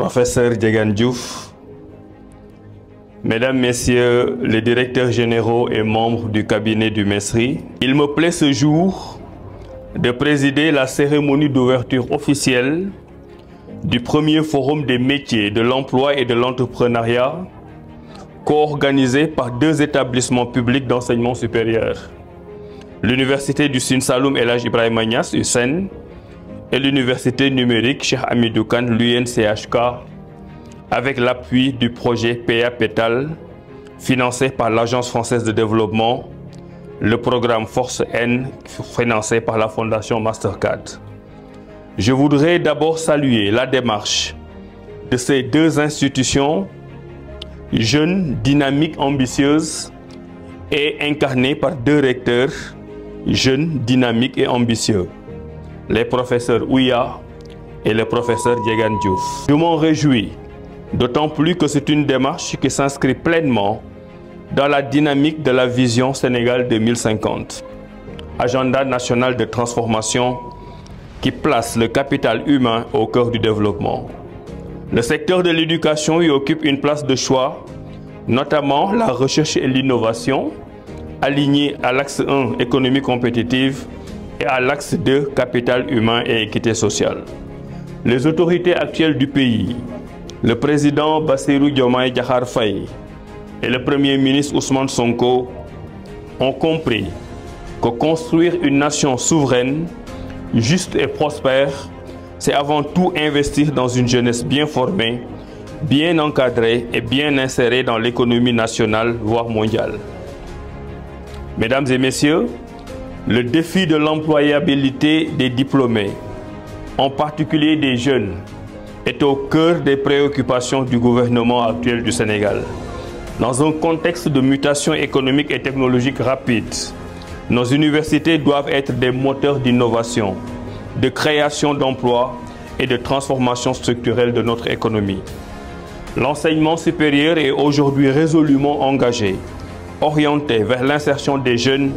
Professeur Diegane Diouf, Mesdames, Messieurs les directeurs généraux et membres du cabinet du MESRI, il me plaît ce jour de présider la cérémonie d'ouverture officielle du premier forum des métiers de l'emploi et de l'entrepreneuriat co-organisé par deux établissements publics d'enseignement supérieur, l'Université du Sine Saloum El Hadji Ibrahima Niass, USSEN, et l'Université numérique Cheikh Hamidou Kane, l'UNCHK, avec l'appui du projet PA Pétal, financé par l'Agence française de développement, le programme Force N, financé par la Fondation Mastercard. Je voudrais d'abord saluer la démarche de ces deux institutions, jeunes, dynamiques, ambitieuses, et incarnées par deux recteurs, jeunes, dynamiques et ambitieux, les professeurs Ouya et le professeur Diegane Diouf. Je m'en réjouis, d'autant plus que c'est une démarche qui s'inscrit pleinement dans la dynamique de la vision Sénégal 2050, agenda national de transformation qui place le capital humain au cœur du développement. Le secteur de l'éducation y occupe une place de choix, notamment la recherche et l'innovation, alignée à l'axe 1, économie compétitive, et à l'axe 2, capital humain et équité sociale. Les autorités actuelles du pays, le président Bassirou Diomaye Diakhar Faye et le premier ministre Ousmane Sonko, ont compris que construire une nation souveraine, juste et prospère, c'est avant tout investir dans une jeunesse bien formée, bien encadrée et bien insérée dans l'économie nationale, voire mondiale. Mesdames et messieurs, le défi de l'employabilité des diplômés, en particulier des jeunes, est au cœur des préoccupations du gouvernement actuel du Sénégal. Dans un contexte de mutation économique et technologique rapide, nos universités doivent être des moteurs d'innovation, de création d'emplois et de transformation structurelle de notre économie. L'enseignement supérieur est aujourd'hui résolument engagé, orienté vers l'insertion des jeunes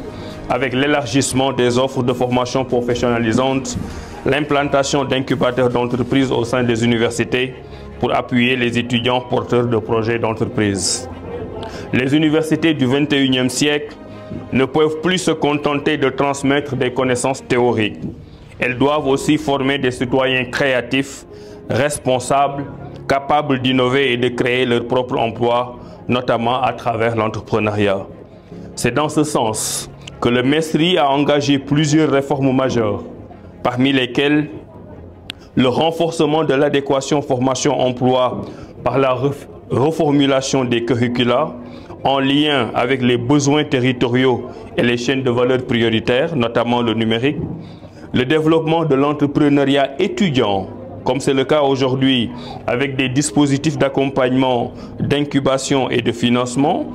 avec l'élargissement des offres de formation professionnalisante, l'implantation d'incubateurs d'entreprises au sein des universités pour appuyer les étudiants porteurs de projets d'entreprise. Les universités du XXIe siècle ne peuvent plus se contenter de transmettre des connaissances théoriques. Elles doivent aussi former des citoyens créatifs, responsables, capables d'innover et de créer leur propre emploi, notamment à travers l'entrepreneuriat. C'est dans ce sens que le MESRI a engagé plusieurs réformes majeures, parmi lesquelles le renforcement de l'adéquation formation-emploi par la reformulation des curricula en lien avec les besoins territoriaux et les chaînes de valeur prioritaires, notamment le numérique, le développement de l'entrepreneuriat étudiant, comme c'est le cas aujourd'hui avec des dispositifs d'accompagnement, d'incubation et de financement,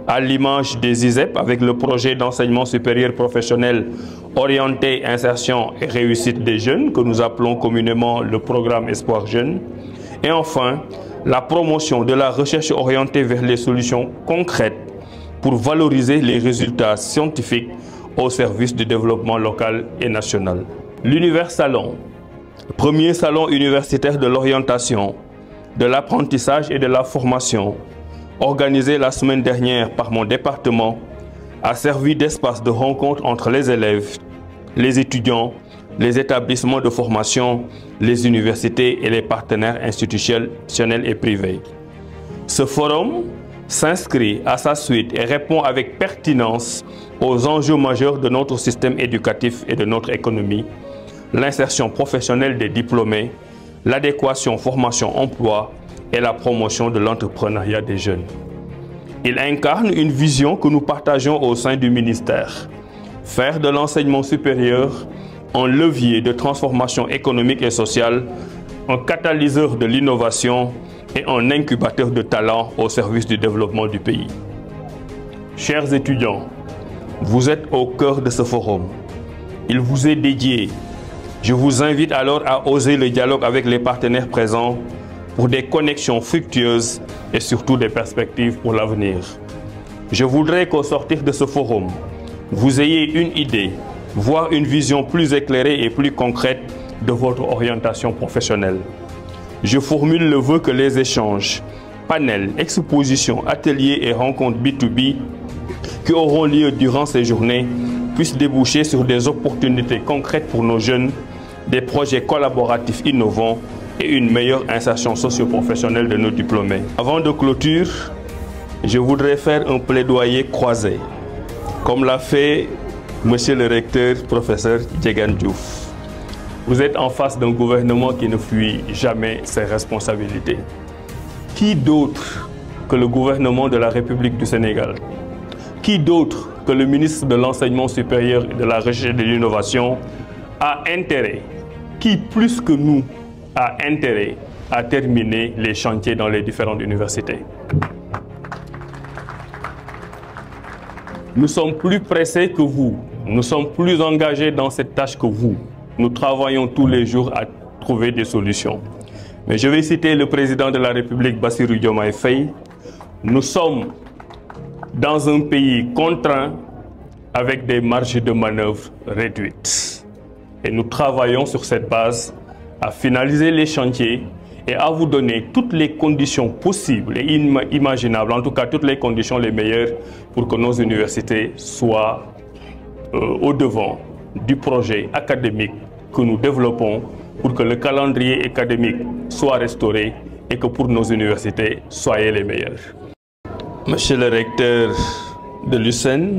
à l'image des ISEP avec le projet d'enseignement supérieur professionnel orienté insertion et réussite des jeunes que nous appelons communément le programme Espoir Jeunes. Et enfin, la promotion de la recherche orientée vers les solutions concrètes pour valoriser les résultats scientifiques au service du développement local et national. L'Univers Salon, premier salon universitaire de l'orientation, de l'apprentissage et de la formation, organisé la semaine dernière par mon département, a servi d'espace de rencontre entre les élèves, les étudiants, les établissements de formation, les universités et les partenaires institutionnels et privés. Ce forum s'inscrit à sa suite et répond avec pertinence aux enjeux majeurs de notre système éducatif et de notre économie, l'insertion professionnelle des diplômés, l'adéquation formation-emploi et la promotion de l'entrepreneuriat des jeunes. Il incarne une vision que nous partageons au sein du ministère, faire de l'enseignement supérieur un levier de transformation économique et sociale, un catalyseur de l'innovation et un incubateur de talents au service du développement du pays. Chers étudiants, vous êtes au cœur de ce forum. Il vous est dédié. Je vous invite alors à oser le dialogue avec les partenaires présents pour des connexions fructueuses et surtout des perspectives pour l'avenir. Je voudrais qu'au sortir de ce forum, vous ayez une idée, voire une vision plus éclairée et plus concrète de votre orientation professionnelle. je formule le vœu que les échanges, panels, expositions, ateliers et rencontres B2B qui auront lieu durant ces journées puissent déboucher sur des opportunités concrètes pour nos jeunes, des projets collaboratifs innovants et une meilleure insertion socio-professionnelle de nos diplômés. Avant de clôture, je voudrais faire un plaidoyer croisé, comme l'a fait Monsieur le recteur, professeur Djegan Diouf. Vous êtes en face d'un gouvernement qui ne fuit jamais ses responsabilités. Qui d'autre que le gouvernement de la République du Sénégal? Qui d'autre que le ministre de l'Enseignement supérieur, de la Recherche et de l'Innovation a intérêt, qui plus que nous a intérêt à terminer les chantiers dans les différentes universités? Nous sommes plus pressés que vous, nous sommes plus engagés dans cette tâche que vous. Nous travaillons tous les jours à trouver des solutions. Mais je vais citer le président de la République, Bassirou Diomaye Faye. Nous sommes dans un pays contraint avec des marges de manœuvre réduites. Et nous travaillons sur cette base à finaliser les chantiers et à vous donner toutes les conditions possibles et imaginables, en tout cas toutes les conditions les meilleures pour que nos universités soient au devant du projet académique que nous développons pour que le calendrier académique soit restauré et que pour nos universités, soyez les meilleurs. Monsieur le recteur de l'USSEN,